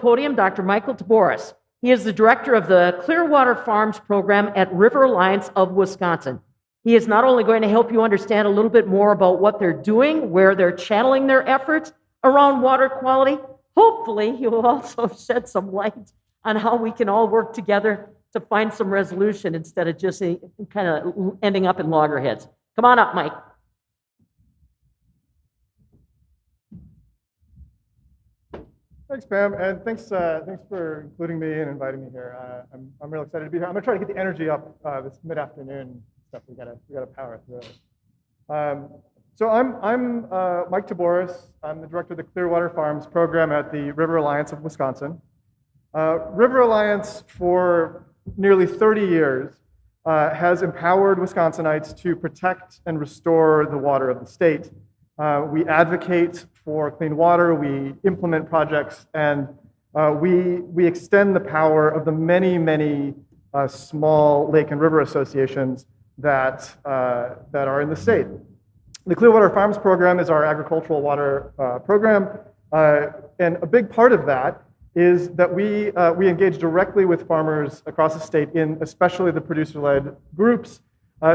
podium Dr. Michael Tiboris. He is the director of the Clearwater Farms program at River Alliance of Wisconsin. He is not only going to help you understand a little bit more about what they're doing, where they're channeling their efforts around water quality, hopefully he will also shed some light on how we can all work together to find some resolution instead of just kind of ending up in loggerheads. Come on up, Mike. Thanks, Pam, and thanks for including me and inviting me here. I'm real excited to be here. I'm gonna try to get the energy up this mid-afternoon stuff. We gotta power through it. So I'm Mike Tiboris. I'm the director of the Clearwater Farms program at the River Alliance of Wisconsin. River Alliance, for nearly 30 years, has empowered Wisconsinites to protect and restore the water of the state. We advocate for clean water, we implement projects, and we extend the power of the many small lake and river associations that are in the state. The Clearwater Farms program is our agricultural water program, and a big part of that is that we engage directly with farmers across the state, in especially the producer-led groups,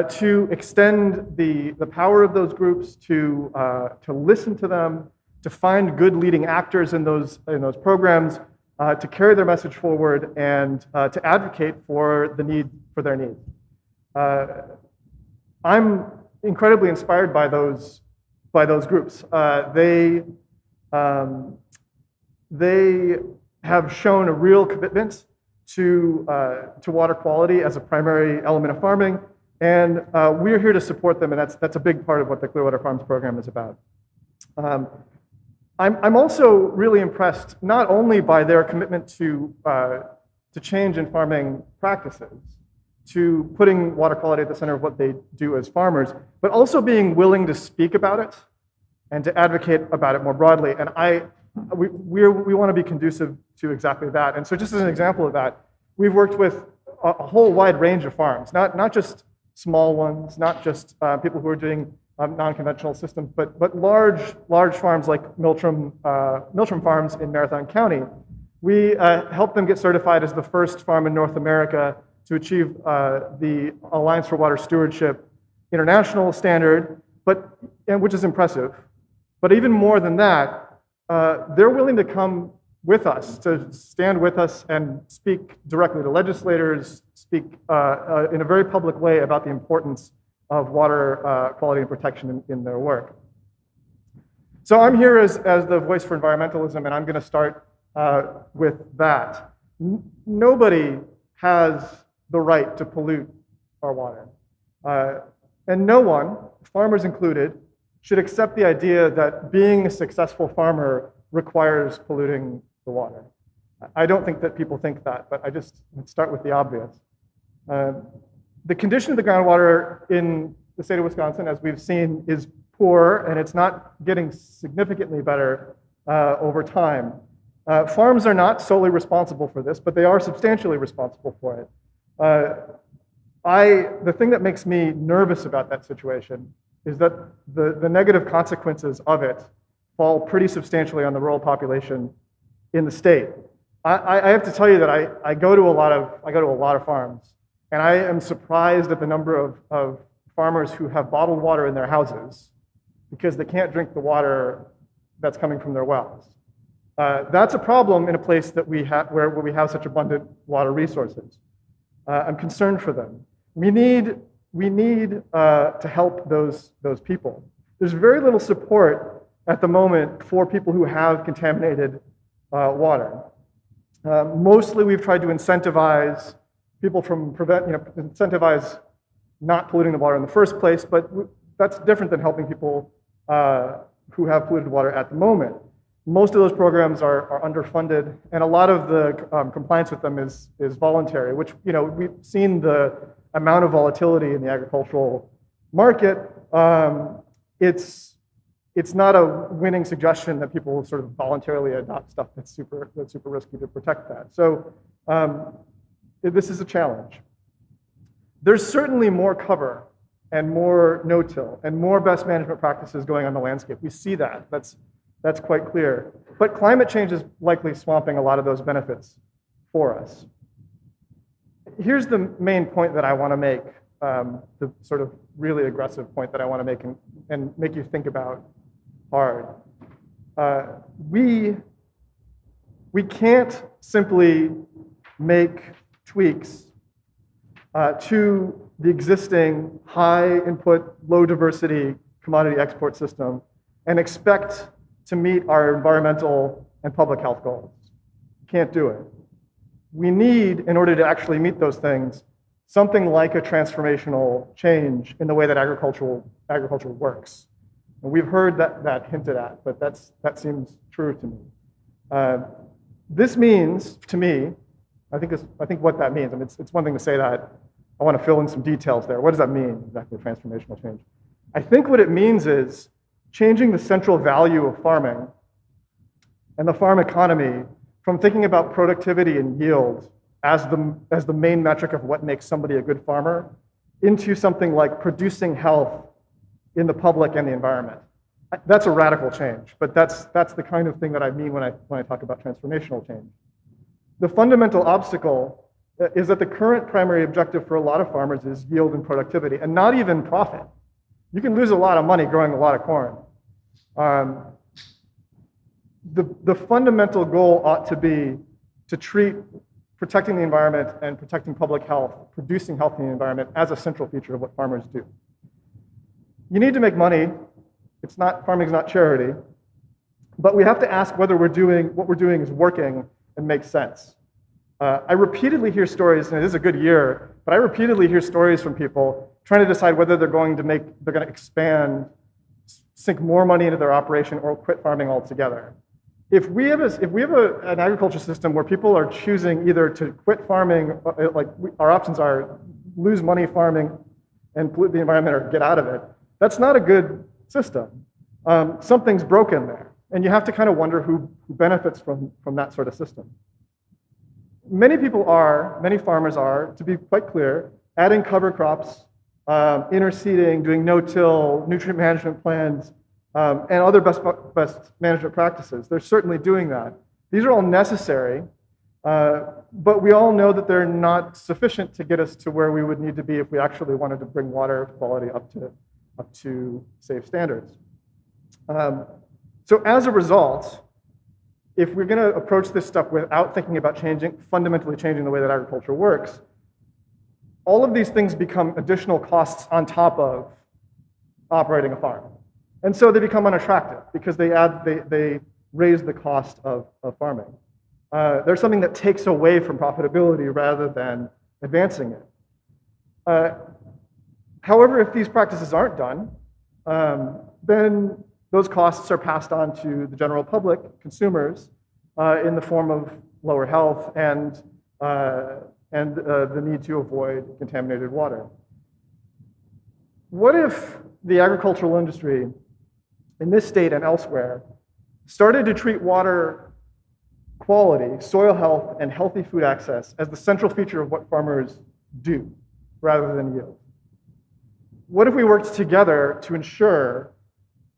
to extend the power of those groups, to listen to them, to find good leading actors in those programs, to carry their message forward, and to advocate for their needs. I'm incredibly inspired by those groups. They have shown a real commitment to water quality as a primary element of farming, and we're here to support them, and that's a big part of what the Clearwater Farms program is about. I'm also really impressed not only by their commitment to change in farming practices, to putting water quality at the center of what they do as farmers, but also being willing to speak about it and to advocate about it more broadly. And we want to be conducive to exactly that. And so just as an example of that, we've worked with a whole wide range of farms, not just small ones, not just people who are doing non-conventional systems, but large farms like Miltram Farms in Marathon County. We helped them get certified as the first farm in North America to achieve the Alliance for Water Stewardship international standard, which is impressive. But even more than that, they're willing to come with us, to stand with us and speak directly to legislators, speak in a very public way about the importance of water quality and protection in their work. So I'm here as the voice for environmentalism, and I'm going to start with that. Nobody has the right to pollute our water. And no one, farmers included, should accept the idea that being a successful farmer requires polluting the water. I don't think that people think that, but let's start with the obvious. The condition of the groundwater in the state of Wisconsin, as we've seen, is poor, and it's not getting significantly better over time. Farms are not solely responsible for this, but they are substantially responsible for it. The thing that makes me nervous about that situation is that the negative consequences of it fall pretty substantially on the rural population in the state. I have to tell you that I go to a lot of farms, and I am surprised at the number of farmers who have bottled water in their houses because they can't drink the water that's coming from their wells. That's a problem in a place that where we have such abundant water resources. I'm concerned for them. We need to help those people. There's very little support at the moment for people who have contaminated water. Mostly we've tried to incentivize people incentivize not polluting the water in the first place, but that's different than helping people who have polluted water at the moment. Most of those programs are underfunded, and a lot of the compliance with them is voluntary, which, we've seen the amount of volatility in the agricultural market. It's not a winning suggestion that people will sort of voluntarily adopt stuff that's super risky to protect that. So this is a challenge. There's certainly more cover and more no-till and more best management practices going on the landscape. We see that. That's quite clear. But climate change is likely swamping a lot of those benefits for us. Here's the main point that I want to make, the sort of really aggressive point that I want to make and make you think about hard. We can't simply make tweaks to the existing high input, low diversity commodity export system and expect to meet our environmental and public health goals. Can't do it. We need, in order to actually meet those things, something like a transformational change in the way that agriculture works. And we've heard that hinted at, but that seems true to me. This means, to me, I think what that means, I mean, it's one thing to say that. I want to fill in some details there. What does that mean, exactly, transformational change? I think what it means is changing the central value of farming and the farm economy from thinking about productivity and yield as the main metric of what makes somebody a good farmer into something like producing health in the public and the environment. That's a radical change, but that's the kind of thing that I mean when I talk about transformational change. The fundamental obstacle is that the current primary objective for a lot of farmers is yield and productivity, and not even profit. You can lose a lot of money growing a lot of corn. The fundamental goal ought to be to treat protecting the environment and protecting public health, producing health in the environment, as a central feature of what farmers do. You need to make money. Farming is not charity, but we have to ask whether what we're doing is working and makes sense. I repeatedly hear stories, and it is a good year, but I repeatedly hear stories from people trying to decide whether they're going to expand, sink more money into their operation, or quit farming altogether. If we have an agriculture system where people are choosing either to quit farming, our options are lose money farming and pollute the environment or get out of it, that's not a good system. Something's broken there, and you have to kind of wonder who benefits from that sort of system. Many farmers are, to be quite clear, adding cover crops, interseeding, doing no-till, nutrient management plans, and other best management practices. They're certainly doing that. These are all necessary, but we all know that they're not sufficient to get us to where we would need to be if we actually wanted to bring water quality up to safe standards. So as a result, if we're going to approach this stuff without thinking about fundamentally changing the way that agriculture works, all of these things become additional costs on top of operating a farm. And so they become unattractive because they raise the cost of farming. They're something that takes away from profitability rather than advancing it. However, if these practices aren't done, then those costs are passed on to the general public, consumers, in the form of lower health and the need to avoid contaminated water. What if the agricultural industry in this state and elsewhere started to treat water quality, soil health, and healthy food access as the central feature of what farmers do rather than yield? What if we worked together to ensure,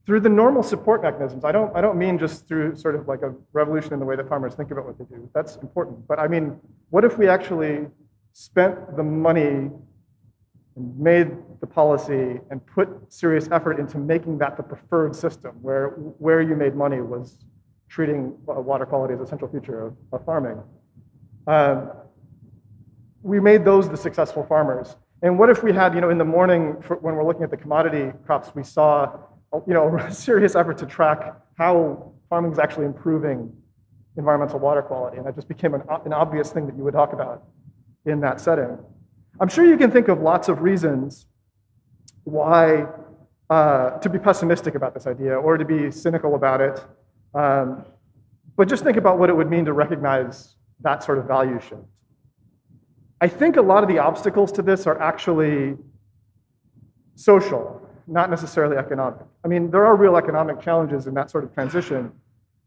through the normal support mechanisms, I don't mean just through sort of like a revolution in the way that farmers think about what they do. That's important. But I mean, what if we actually spent the money and made the policy and put serious effort into making that the preferred system, where you made money was treating water quality as a central feature of farming? We made those the successful farmers. And what if we had, in the morning, when we're looking at the commodity crops, we saw a serious effort to track how farming is actually improving environmental water quality, and that just became an obvious thing that you would talk about in that setting. I'm sure you can think of lots of reasons why to be pessimistic about this idea or to be cynical about it, but just think about what it would mean to recognize that sort of value shift. I think a lot of the obstacles to this are actually social, not necessarily economic. I mean, there are real economic challenges in that sort of transition,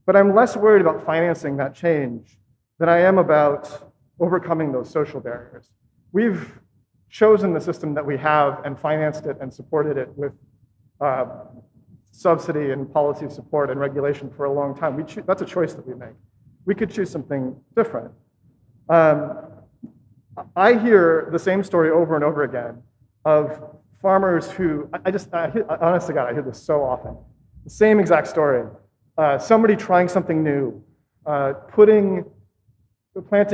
but I'm less worried about financing that change than I am about overcoming those social barriers. We've chosen the system that we have and financed it and supported it with subsidy and policy support and regulation for a long time. That's a choice that we make. We could choose something different. I hear the same story over and over again of farmers who, honest to God, I hear this so often. The same exact story. Somebody trying something new, planting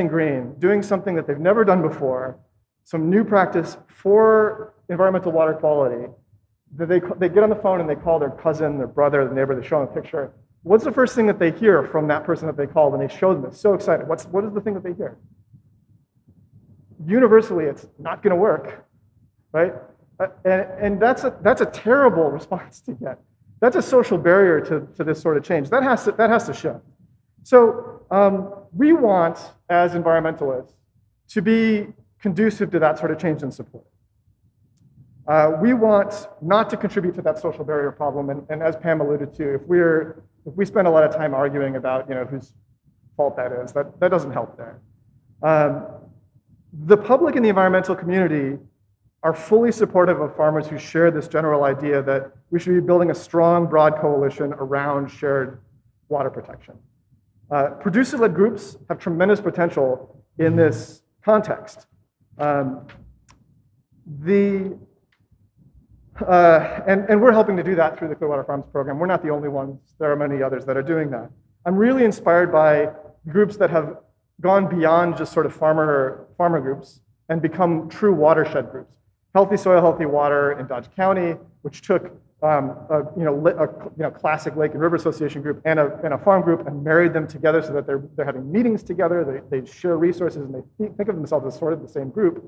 green, doing something that they've never done before, some new practice for environmental water quality. They get on the phone and they call their cousin, their brother, their neighbor, they show them a picture. What's the first thing that they hear from that person that they called when they show them? They're so excited. What is the thing that they hear? Universally, it's not going to work, right? And that's a terrible response to get. That's a social barrier to this sort of change. That has to shift. So we want, as environmentalists, to be conducive to that sort of change and support. We want not to contribute to that social barrier problem, and as Pam alluded to, if we spend a lot of time arguing about whose fault that is, that doesn't help there. The public and the environmental community are fully supportive of farmers who share this general idea that we should be building a strong, broad coalition around shared water protection. Producer-led groups have tremendous potential in this context. And we're helping to do that through the Clearwater Farms program. We're not the only ones. There are many others that are doing that. I'm really inspired by groups that have gone beyond just sort of farmer groups and become true watershed groups. Healthy Soil, Healthy Water in Dodge County, which took a classic Lake and River Association group and a farm group and married them together so that they're having meetings together, they share resources, and they think of themselves as sort of the same group.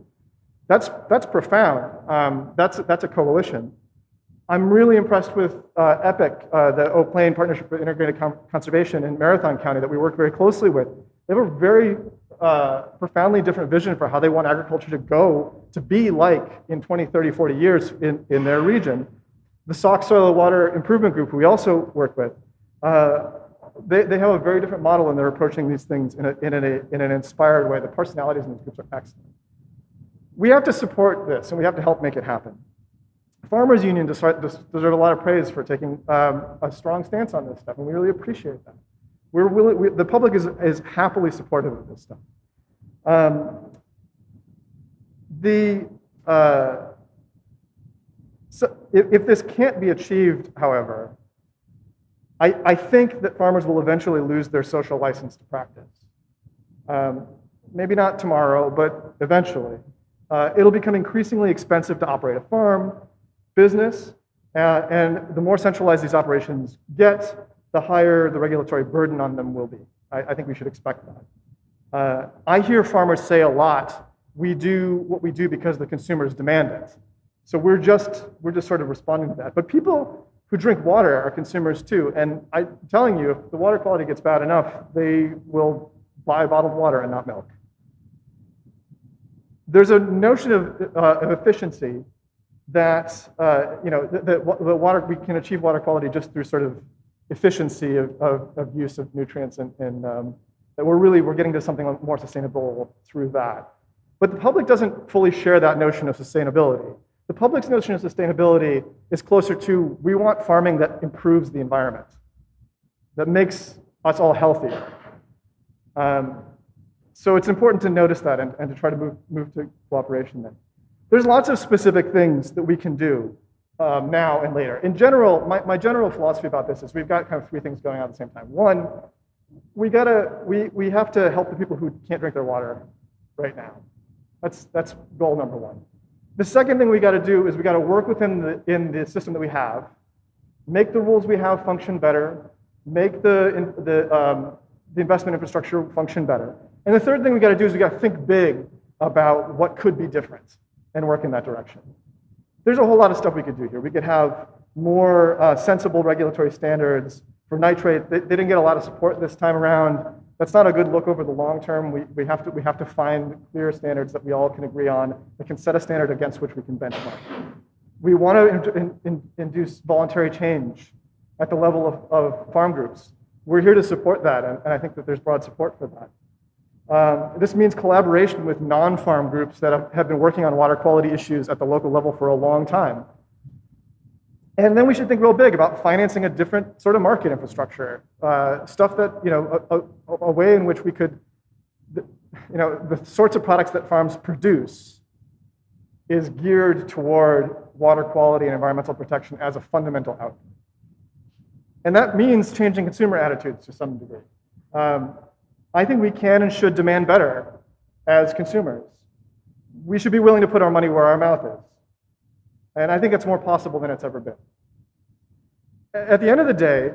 That's profound. That's a coalition. I'm really impressed with EPIC, the Oak Plain Partnership for Integrated Conservation in Marathon County that we work very closely with. They have a very profoundly different vision for how they want agriculture to be like in 20, 30, 40 years in their region. The Sauk Soil and Water Improvement Group, who we also work with, they have a very different model, and they're approaching these things in an inspired way. The personalities in these groups are excellent. We have to support this, and we have to help make it happen. Farmers Union deserve a lot of praise for taking a strong stance on this stuff, and we really appreciate that. The public is happily supportive of this stuff. So if this can't be achieved, however, I think that farmers will eventually lose their social license to practice. Maybe not tomorrow, but eventually. It'll become increasingly expensive to operate a farm, business, and the more centralized these operations get, the higher the regulatory burden on them will be. I think we should expect that. I hear farmers say a lot, we do what we do because the consumers demand it. So we're just sort of responding to that. But people who drink water are consumers too. And I'm telling you, if the water quality gets bad enough, they will buy bottled water and not milk. There's a notion of efficiency that the water, we can achieve water quality just through sort of efficiency of use of nutrients, and that we're getting to something more sustainable through that. But the public doesn't fully share that notion of sustainability. The public's notion of sustainability is closer to, we want farming that improves the environment, that makes us all healthier. So it's important to notice that and to try to move to cooperation there. There's lots of specific things that we can do now and later. In general, my general philosophy about this is we've got kind of three things going on at the same time. One, we have to help the people who can't drink their water right now. That's goal number one. The second thing we got to do is we got to work within the system that we have, make the rules we have function better, make the investment infrastructure function better. And the third thing we got to do is we got to think big about what could be different and work in that direction. There's a whole lot of stuff we could do here. We could have more sensible regulatory standards for nitrate. They didn't get a lot of support this time around. That's not a good look over the long term. We have to find clear standards that we all can agree on that can set a standard against which we can benchmark. We want to induce voluntary change at the level of farm groups. We're here to support that, and I think that there's broad support for that. This means collaboration with non-farm groups that have been working on water quality issues at the local level for a long time. And then we should think real big about financing a different sort of market infrastructure, stuff that, a way in which we could, the sorts of products that farms produce is geared toward water quality and environmental protection as a fundamental outcome. And that means changing consumer attitudes to some degree. I think we can and should demand better as consumers. We should be willing to put our money where our mouth is. And I think it's more possible than it's ever been. At the end of the day,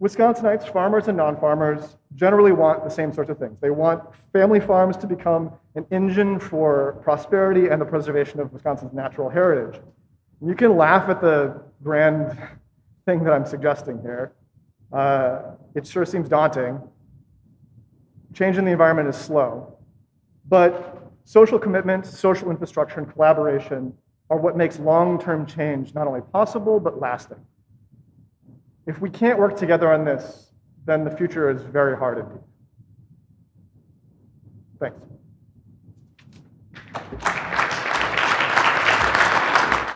Wisconsinites, farmers and non-farmers, generally want the same sorts of things. They want family farms to become an engine for prosperity and the preservation of Wisconsin's natural heritage. You can laugh at the grand thing that I'm suggesting here. It sure seems daunting. Changing the environment is slow. But social commitment, social infrastructure, and collaboration are what makes long-term change not only possible, but lasting. If we can't work together on this, then the future is very hard indeed. Thanks.